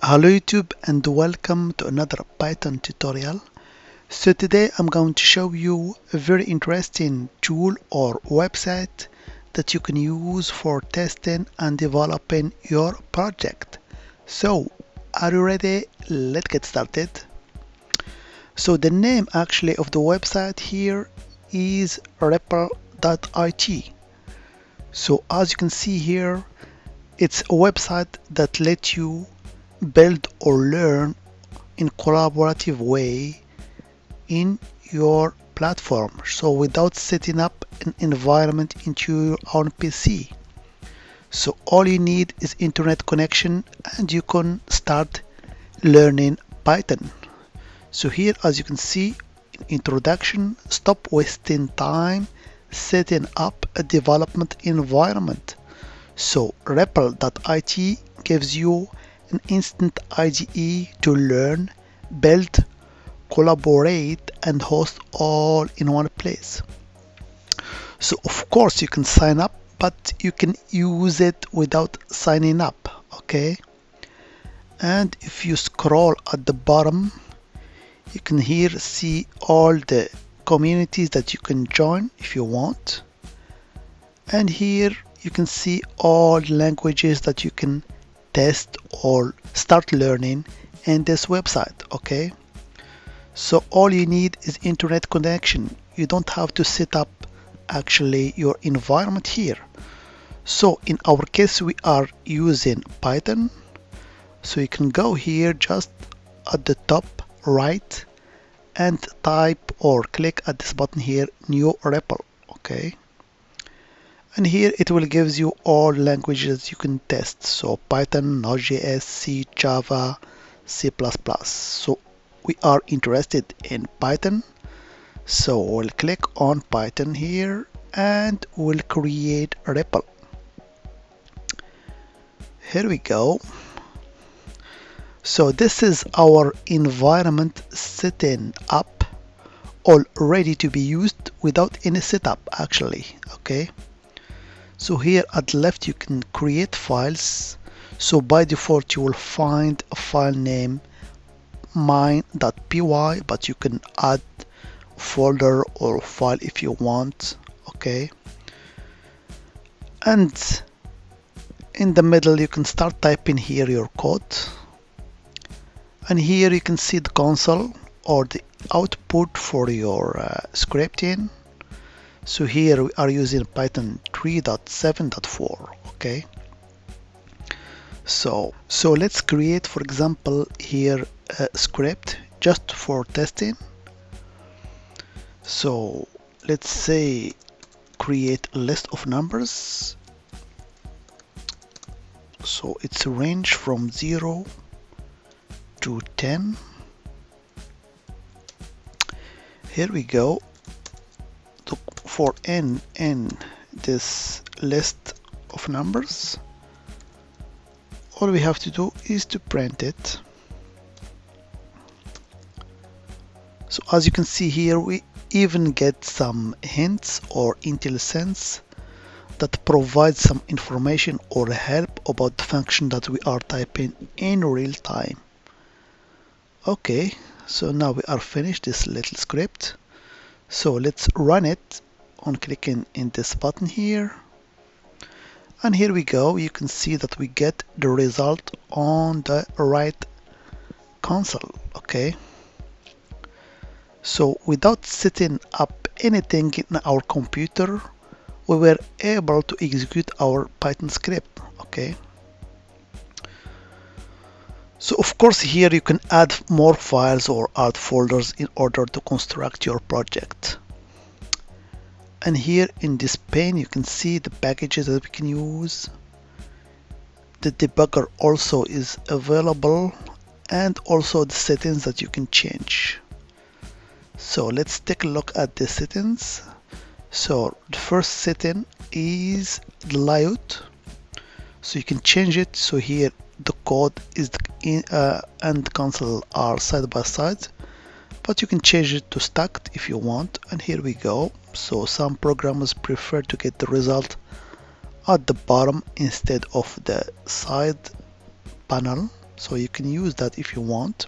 Hello YouTube and welcome to another Python tutorial. So today I'm going to show you a very interesting tool or website that you can use for testing and developing your project. So are you ready? Let's get started. So the name actually of the website here is Repl.it. So as you can see here, it's a website that lets you build or learn in collaborative way in your platform, so without setting up an environment into your own PC. So all you need is internet connection and you can start learning Python. So here, as you can see in introduction, stop wasting time setting up a development environment. So Repl.it gives you an instant IDE to learn, build, collaborate, and host all in one place. So of course you can sign up, but you can use it without signing up, okay? And if you scroll at the bottom, you can here see all the communities that you can join if you want. And here you can see all languages that you can test or start learning in this website, okay? So all you need is internet connection. You don't have to set up actually your environment here. So in our case we are using Python, so you can go here just at the top right and type or click at this button here, new Repl, okay? And here it will give you all languages you can test. So Python, NodeJS, C, Java, C++. So we are interested in Python. So we'll click on Python here and we'll create a Repl. Here we go. So this is our environment setting up, all ready to be used without any setup actually, okay? So here at the left you can create files. So by default you will find a file name mine.py, but you can add a folder or file if you want, okay? And in the middle you can start typing here your code. And here you can see the console or the output for your scripting. So here we are using Python 3.7.4, okay? So let's create, for example, here a script just for testing. So let's say create a list of numbers. So it's a range from 0 to 10. Here we go. For n in this list of numbers, all we have to do is to print it. So as you can see here, we even get some hints or IntelliSense that provide some information or help about the function that we are typing in real time. Okay, so now we are finished this little script. So let's run it on clicking in this button here, and here we go. You can see that we get the result on the right console, okay? So without setting up anything in our computer, we were able to execute our Python script, okay? So of course here you can add more files or add folders in order to construct your project. And here in this pane you can see the packages that we can use. The debugger also is available, and also the settings that you can change. So let's take a look at the settings. So the first setting is the layout. So you can change it. So here the code is and the console are side by side, but you can change it to stacked if you want. And here we go. So some programmers prefer to get the result at the bottom instead of the side panel. so you can use that if you want.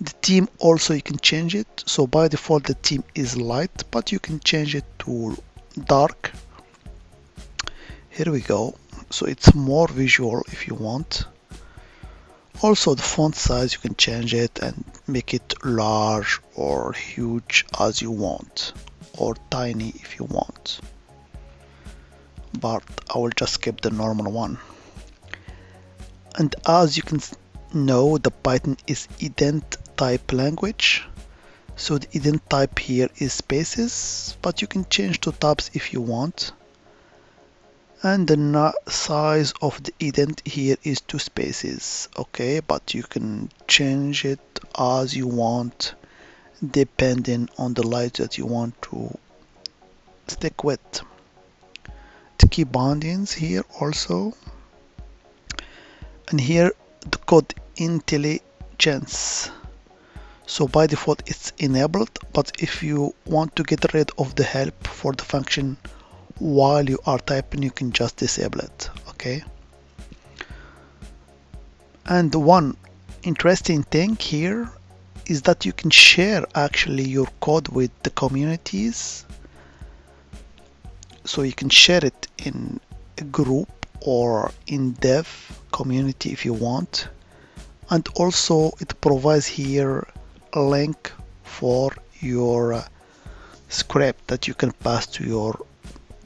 The theme also you can change it. So by default the theme is light, but you can change it to dark. Here we go. So it's more visual if you want. Also the font size you can change it and make it large or huge as you want, or tiny if you want. But I will just skip the normal one. And as you can know, the Python is ident type language. So the ident type here is spaces, but you can change to tabs if you want. And the size of the ident here is 2 spaces. Okay, but you can change it as you want depending on the light that you want to stick with. The key bindings here also. And here the code intelligence. So by default it's enabled, but if you want to get rid of the help for the function while you are typing, you can just disable it. Okay. And one interesting thing here is that you can share actually your code with the communities. So you can share it in a group or in dev community if you want. And also it provides here a link for your script that you can pass to your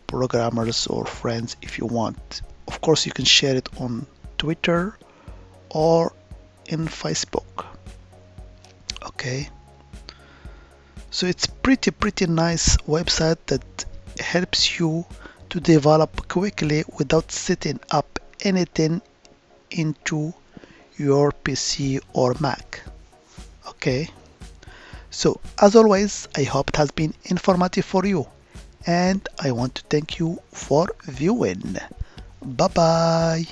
programmers or friends if you want. Of course you can share it on Twitter or in Facebook. Okay, so it's pretty nice website that helps you to develop quickly without setting up anything into your PC or Mac. Okay, so as always, I hope it has been informative for you, and I want to thank you for viewing. Bye bye.